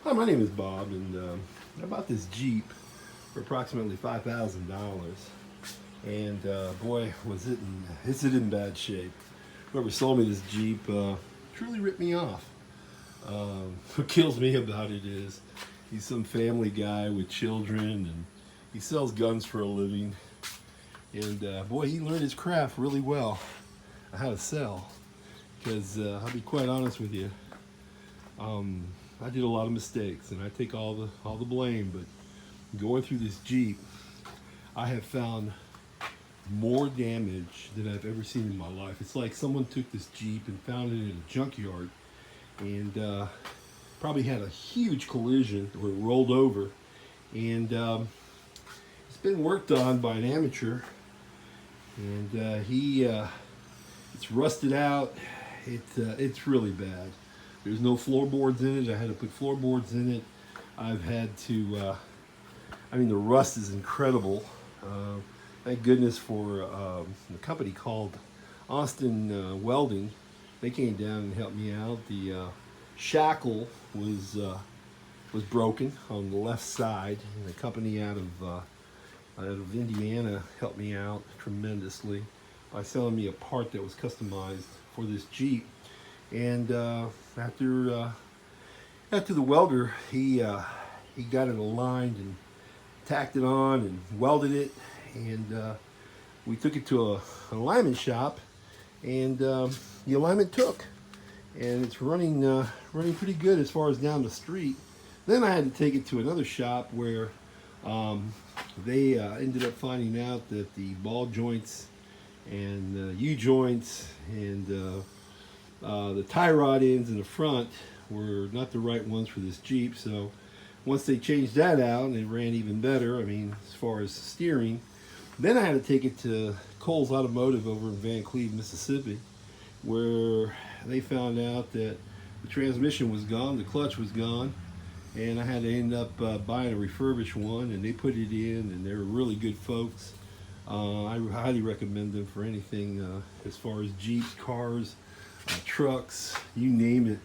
Hi, my name is Bob, and I bought this Jeep for approximately $5,000. And boy, is it in bad shape. Whoever sold me this Jeep truly ripped me off. What kills me about it is he's some family guy with children, and he sells guns for a living. And boy, he learned his craft really well, how to sell. Because I'll be quite honest with you, um, I did a lot of mistakes, and I take all the blame. But going through this Jeep, I have found more damage than I've ever seen in my life. It's like someone took this Jeep and found it in a junkyard, and probably had a huge collision or it rolled over, and it's been worked on by an amateur, and it's rusted out. It's really bad. There's no floorboards in it. I had to put floorboards in it. I've had to. The rust is incredible. Thank goodness for a company called Austin Welding. They came down and helped me out. The shackle was broken on the left side, and the company out of Indiana helped me out tremendously by selling me a part that was customized for this Jeep. And after the welder, he got it aligned and tacked it on and welded it, and we took it to an alignment shop, and the alignment took, and it's running pretty good as far as down the street. Then I had to take it to another shop where they ended up finding out that the ball joints and U joints and the tie rod ends in the front were not the right ones for this Jeep. So once they changed that out and it ran even better, as far as steering, then I had to take it to Cole's Automotive over in Van Cleve, Mississippi, where they found out that the transmission was gone, the clutch was gone, and I had to end up buying a refurbished one, and they put it in, and they're really good folks. I highly recommend them for anything as far as Jeeps, cars, trucks, you name it.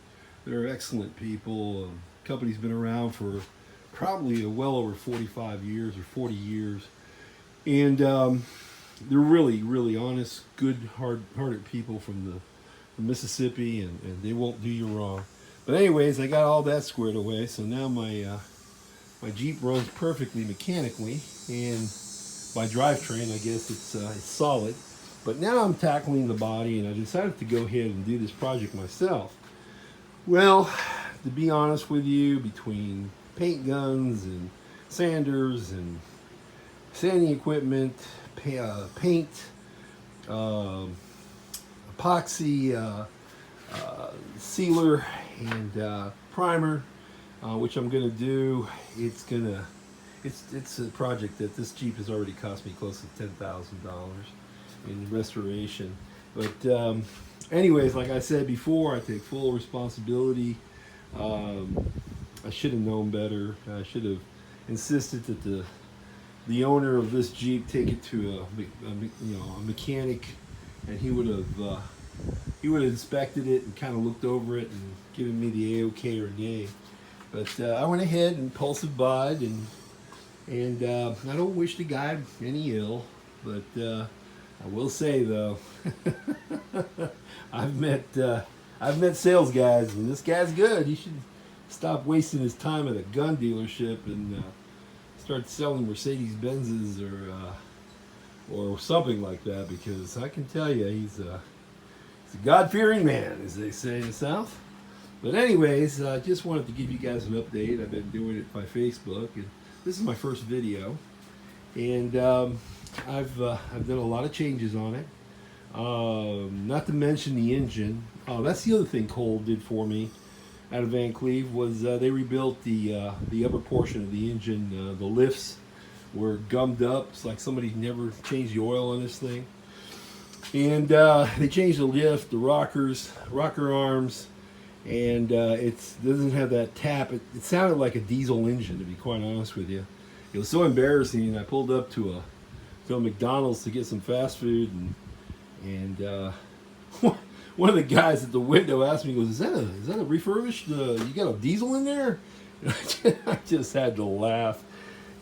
They're excellent people. Company's been around for probably well over 45 years or 40 years. And they're really, really honest, good, hard-hearted people from Mississippi, and they won't do you wrong. But anyways, I got all that squared away, so now my Jeep runs perfectly mechanically, and by drivetrain, I guess it's solid. But now I'm tackling the body, and I decided to go ahead and do this project myself. Well, to be honest with you, between paint guns and sanders and sanding equipment, paint, epoxy, sealer, and primer, which I'm gonna do, it's a project that this Jeep has already cost me close to $10,000 in restoration. But anyways, like I said before, I take full responsibility. I should have known better. I should have insisted that the owner of this Jeep take it to a mechanic, and he would have inspected it and kind of looked over it and given me the A-OK or nay. But I went ahead and impulsive buyed, and I don't wish the guy any ill, but I will say though, I've met sales guys, and this guy's good. He should stop wasting his time at a gun dealership and start selling Mercedes Benzes or something like that, because I can tell you he's a God-fearing man, as they say in the South. But anyways, I just wanted to give you guys an update. I've been doing it by Facebook, and this is my first video, and I've done a lot of changes on it. Not to mention the engine. Oh, that's the other thing Cole did for me out of Van Cleve, was they rebuilt the upper portion of the engine. The lifts were gummed up. It's like somebody never changed the oil on this thing. And they changed the lift, the rocker arms, and it doesn't have that tap. It sounded like a diesel engine, to be quite honest with you. It was so embarrassing. I pulled up to a McDonald's to get some fast food, and one of the guys at the window asked me, he goes, is that a refurbished, you got a diesel in there? I just had to laugh.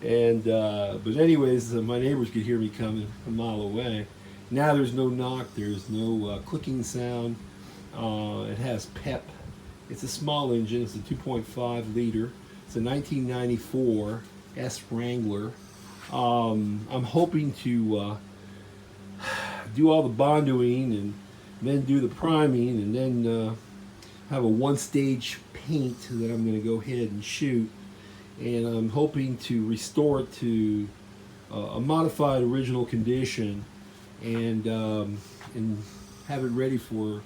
And but anyways, my neighbors could hear me coming a mile away. Now there's no knock. There's no clicking sound. It has pep. It's a small engine. It's a 2.5 liter. It's a 1994 S Wrangler. I'm hoping to do all the bondoing and then do the priming and then have a one-stage paint that I'm going to go ahead and shoot. And I'm hoping to restore it to a modified original condition and have it ready for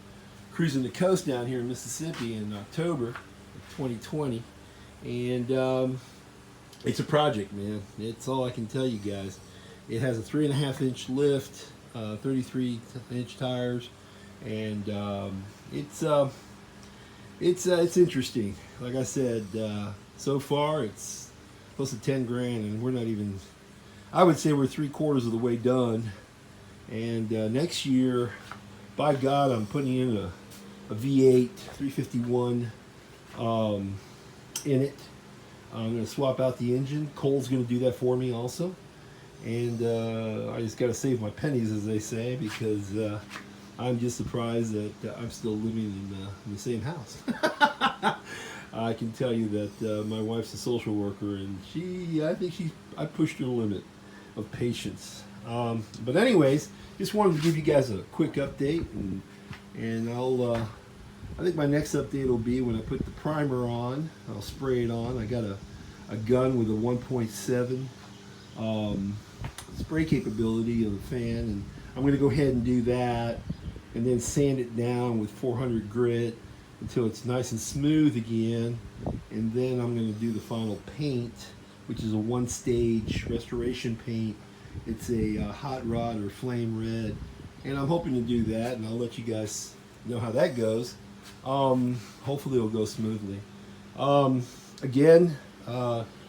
cruising the coast down here in Mississippi in October of 2020. And it's a project, man. It's all I can tell you guys. It has a 3.5-inch lift, 33-inch tires, and it's interesting. Like I said, so far it's close to 10 grand, and we're not even. I would say we're 3/4 of the way done. And next year, by God, I'm putting in a V8 351 in it. I'm going to swap out the engine. Cole's going to do that for me also. And I just got to save my pennies, as they say, because I'm just surprised that I'm still living in the same house. I can tell you that my wife's a social worker, and I pushed her limit of patience. But anyways, just wanted to give you guys a quick update, and I think my next update will be when I put the primer on. I'll spray it on. I got a gun with a 1.7 spray capability of the fan, and I'm going to go ahead and do that, and then sand it down with 400 grit until it's nice and smooth again. And then I'm going to do the final paint, which is a one-stage restoration paint. It's a hot rod or flame red, and I'm hoping to do that, and I'll let you guys know how that goes. Hopefully it'll go smoothly. Again,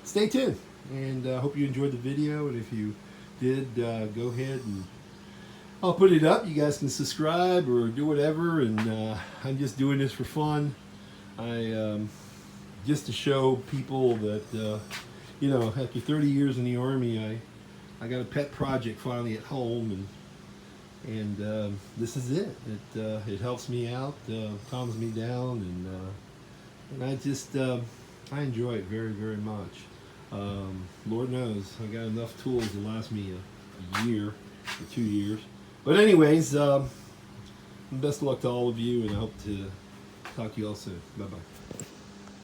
stay tuned, and I hope you enjoyed the video, and if you did, go ahead and I'll put it up. You guys can subscribe or do whatever, and I'm just doing this for fun. Just to show people that you know, after 30 years in the Army, I got a pet project finally at home, and this is it. It helps me out, calms me down, and I just I enjoy it very, very much. Lord knows I got enough tools to last me a year or 2 years. But anyways, best of luck to all of you, and I hope to talk to you all soon. Bye bye.